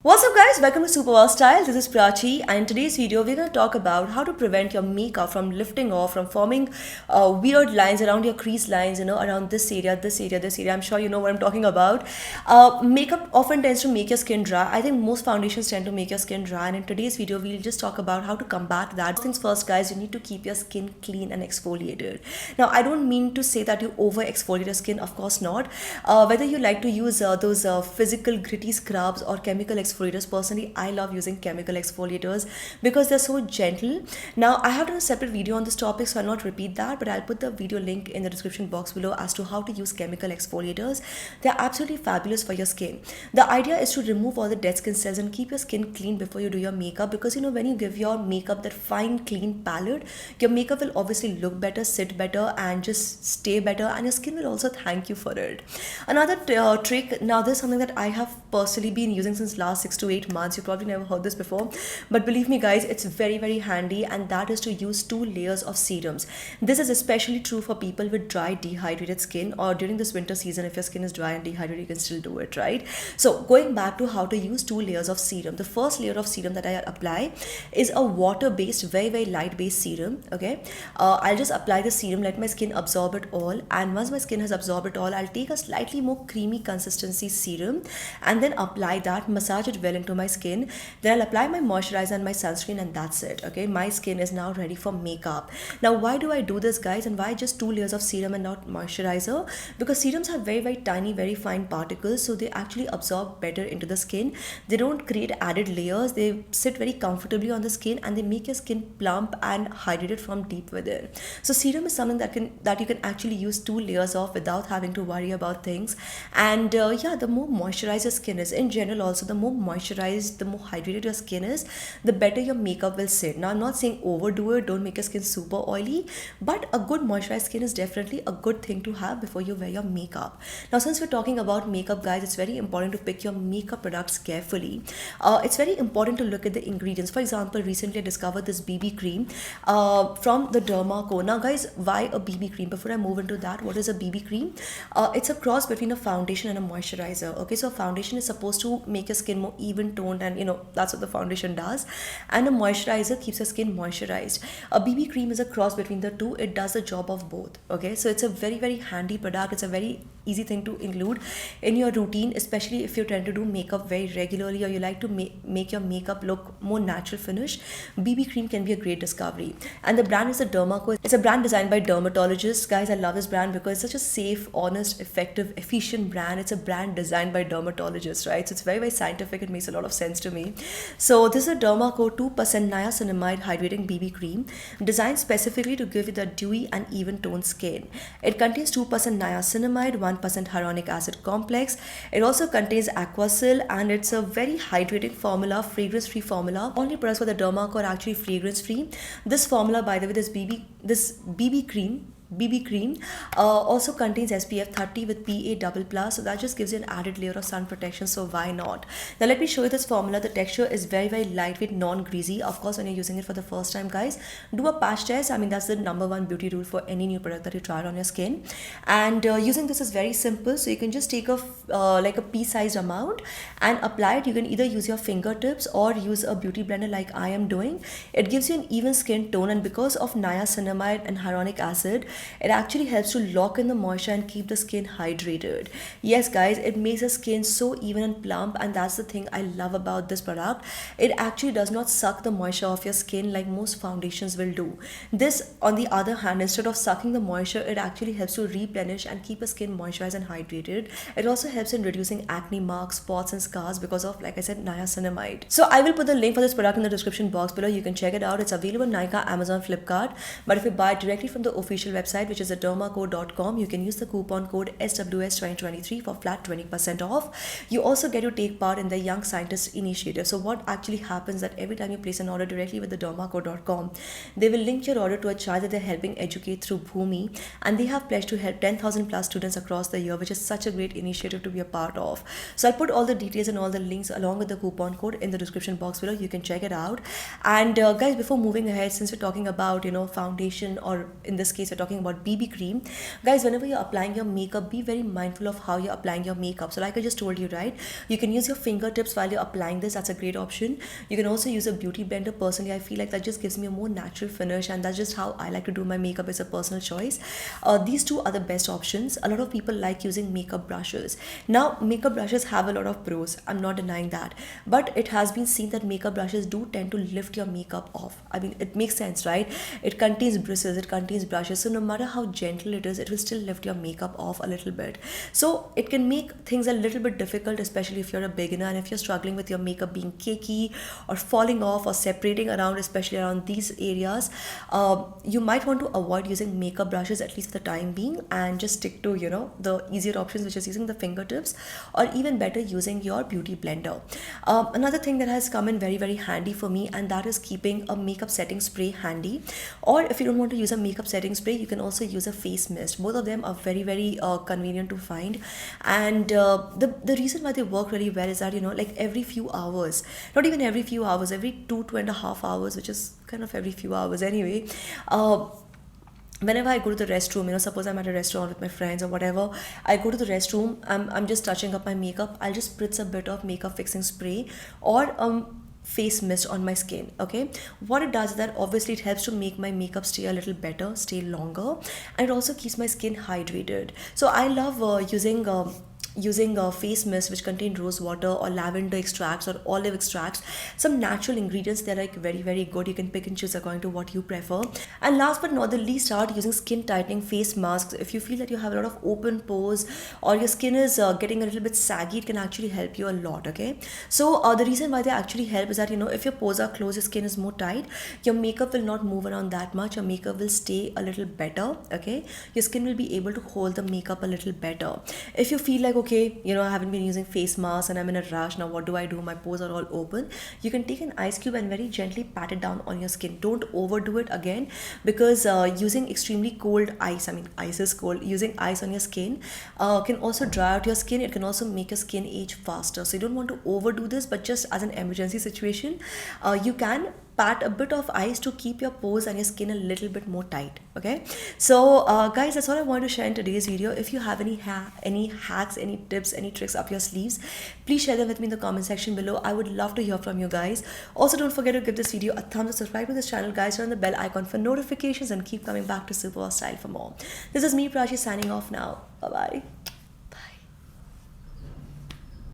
What's up guys, welcome to Superpower Style. This is Prachi and in today's video we're going to talk about how to prevent your makeup from lifting off, from forming weird lines around your crease lines, around this area, this area, this area. I'm sure you know what I'm talking about. Makeup often tends to make your skin dry. I think most foundations tend to make your skin dry, and in today's video we'll just talk about how to combat that. First things first guys, you need to keep your skin clean and exfoliated. Now I don't mean to say that you over exfoliate your skin, of course not. Whether you like to use those physical gritty scrubs or chemical exfoliators, personally I love using chemical exfoliators because they're so gentle. Now I have done a separate video on this topic, so I'll not repeat that, but I'll put the video link in the description box below as to how to use chemical exfoliators. They're absolutely fabulous for your skin. The idea is to remove all the dead skin cells and keep your skin clean before you do your makeup, because when you give your makeup that fine clean palette, your makeup will obviously look better, sit better, and just stay better, and your skin will also thank you for it. Another trick, now this is something that I have personally been using since last 6 to 8 months. You probably never heard this before, but believe me guys, it's very handy, and that is to use 2 layers of serums. This is especially true for people with dry dehydrated skin, or during this winter season if your skin is dry and dehydrated, you can still do it, right? So going back to how to use 2 layers of serum, the first layer of serum that I apply is a water based, very light based serum. Okay, I'll just apply the serum, let my skin absorb it all, and once my skin has absorbed it all, I'll take a slightly more creamy consistency serum and then apply that, massage it well into my skin. Then I'll apply my moisturizer and my sunscreen, and that's it. Okay, my skin is now ready for makeup. Now why do I do this guys, and why just 2 layers of serum and not moisturizer? Because serums have very tiny, very fine particles, so they actually absorb better into the skin. They don't create added layers, they sit very comfortably on the skin, and they make your skin plump and hydrated from deep within. So serum is something that you can actually use 2 layers of without having to worry about things. And yeah, the more moisturized your skin is in general, also the more moisturized, the more hydrated your skin is, the better your makeup will sit. Now I'm not saying overdo it, don't make your skin super oily, but a good moisturized skin is definitely a good thing to have before you wear your makeup. Now since we're talking about makeup guys, it's very important to pick your makeup products carefully. It's very important to look at the ingredients. For example, recently I discovered this BB cream from the Derma Co. Now guys, why a BB cream? Before I move into that, what is a BB cream? It's a cross between a foundation and a moisturizer. Okay, so a foundation is supposed to make your skin more even toned, and that's what the foundation does, and a moisturizer keeps your skin moisturized. A BB cream is a cross between the two. It does the job of both. Okay, so it's a very handy product. It's a very easy thing to include in your routine, especially if you're trying to do makeup very regularly, or you like to make your makeup look more natural finish. BB cream can be a great discovery, and the brand is the Derma Co. It's a brand designed by dermatologists. Guys, I love this brand because it's such a safe, honest, effective, efficient brand. It's a brand designed by dermatologists, right? So it's very scientific. It makes a lot of sense to me. So this is a Derma Co 2% niacinamide hydrating BB cream, designed specifically to give you the dewy and even toned skin. It contains 2% niacinamide, 1% hyaluronic acid complex. It also contains Aquasil, and it's a very hydrating formula, fragrance-free formula. Only products for the Derma Co are actually fragrance-free. This formula, by the way, this BB cream also contains SPF 30 with PA double plus, so that just gives you an added layer of sun protection, so why not? Now let me show you this formula. The texture is very lightweight, non-greasy. Of course, when you're using it for the first time guys, do a patch test. I mean, that's the #1 beauty rule for any new product that you try on your skin. And using this is very simple, so you can just take like a pea-sized amount and apply it. You can either use your fingertips or use a beauty blender like I am doing. It gives you an even skin tone, and because of niacinamide and hyaluronic acid, it actually helps to lock in the moisture and keep the skin hydrated. Yes guys, it makes the skin so even and plump, and that's the thing I love about this product. It actually does not suck the moisture off your skin like most foundations will do. This, on the other hand, instead of sucking the moisture, it actually helps to replenish and keep your skin moisturized and hydrated. It also helps in reducing acne marks, spots, and scars because of, like I said, niacinamide. So I will put the link for this product in the description box below. You can check it out. It's available on Nykaa, Amazon, Flipkart, but if you buy it directly from the official website, which is dermaco.com, you can use the coupon code SWS2023 for flat 20% off. You also get to take part in the Young Scientist Initiative. So what actually happens that every time you place an order directly with the dermaco.com, they will link your order to a child that they're helping educate through Bhumi, and they have pledged to help 10,000 plus students across the year, which is such a great initiative to be a part of. So I'll put all the details and all the links along with the coupon code in the description box below. You can check it out. And guys, before moving ahead, since we're talking about foundation, or in this case we're talking talking about BB cream. Guys, whenever you're applying your makeup, be very mindful of how you're applying your makeup. So like I just told you, right, you can use your fingertips while you're applying this. That's a great option. You can also use a beauty blender. Personally, I feel like that just gives me a more natural finish, and that's just how I like to do my makeup. It's a personal choice. These two are the best options. A lot of people like using makeup brushes. Now makeup brushes have a lot of pros, I'm not denying that, but it has been seen that makeup brushes do tend to lift your makeup off. I mean, it makes sense, right? It contains bristles, it contains brushes, so no matter how gentle it is, it will still lift your makeup off a little bit. So it can make things a little bit difficult, especially if you're a beginner and if you're struggling with your makeup being cakey or falling off or separating around, especially around these areas. You might want to avoid using makeup brushes, at least for the time being, and just stick to, the easier options, which is using the fingertips, or even better, using your beauty blender. Another thing that has come in very, very handy for me, and that is keeping a makeup setting spray handy. Or if you don't want to use a makeup setting spray, you can also use a face mist. Both of them are very, very convenient to find, and the reason why they work really well is that, like every few hours, not even every few hours, every 2.5 hours, which is kind of every few hours anyway. Whenever I go to the restroom, suppose I'm at a restaurant with my friends or whatever, I go to the restroom, I'm just touching up my makeup, I'll just spritz a bit of makeup fixing spray or face mist on my skin. Okay, what it does is that obviously it helps to make my makeup stay a little better, stay longer, and it also keeps my skin hydrated. So I love using a face mist which contain rose water or lavender extracts or olive extracts, some natural ingredients. They're like very, very good. You can pick and choose according to what you prefer. And last but not the least, start using skin tightening face masks. If you feel that you have a lot of open pores or your skin is getting a little bit saggy, it can actually help you a lot. Okay, so the reason why they actually help is that, if your pores are closed, your skin is more tight, your makeup will not move around that much, your makeup will stay a little better. Okay, your skin will be able to hold the makeup a little better. If you feel like, okay, I haven't been using face masks and I'm in a rush now, what do I do? My pores are all open. You can take an ice cube and very gently pat it down on your skin. Don't overdo it again, because using extremely cold ice, I mean ice is cold, using ice on your skin can also dry out your skin. It can also make your skin age faster. So you don't want to overdo this, but just as an emergency situation, you can pat a bit of ice to keep your pores and your skin a little bit more tight. Okay, so guys, that's all I wanted to share in today's video. If you have any hacks, any tips, any tricks up your sleeves, please share them with me in the comment section below. I would love to hear from you guys. Also, don't forget to give this video a thumbs up, subscribe to this channel, guys, turn on the bell icon for notifications, and keep coming back to Superwow Style for more. This is me, Prachi, signing off now. Bye bye.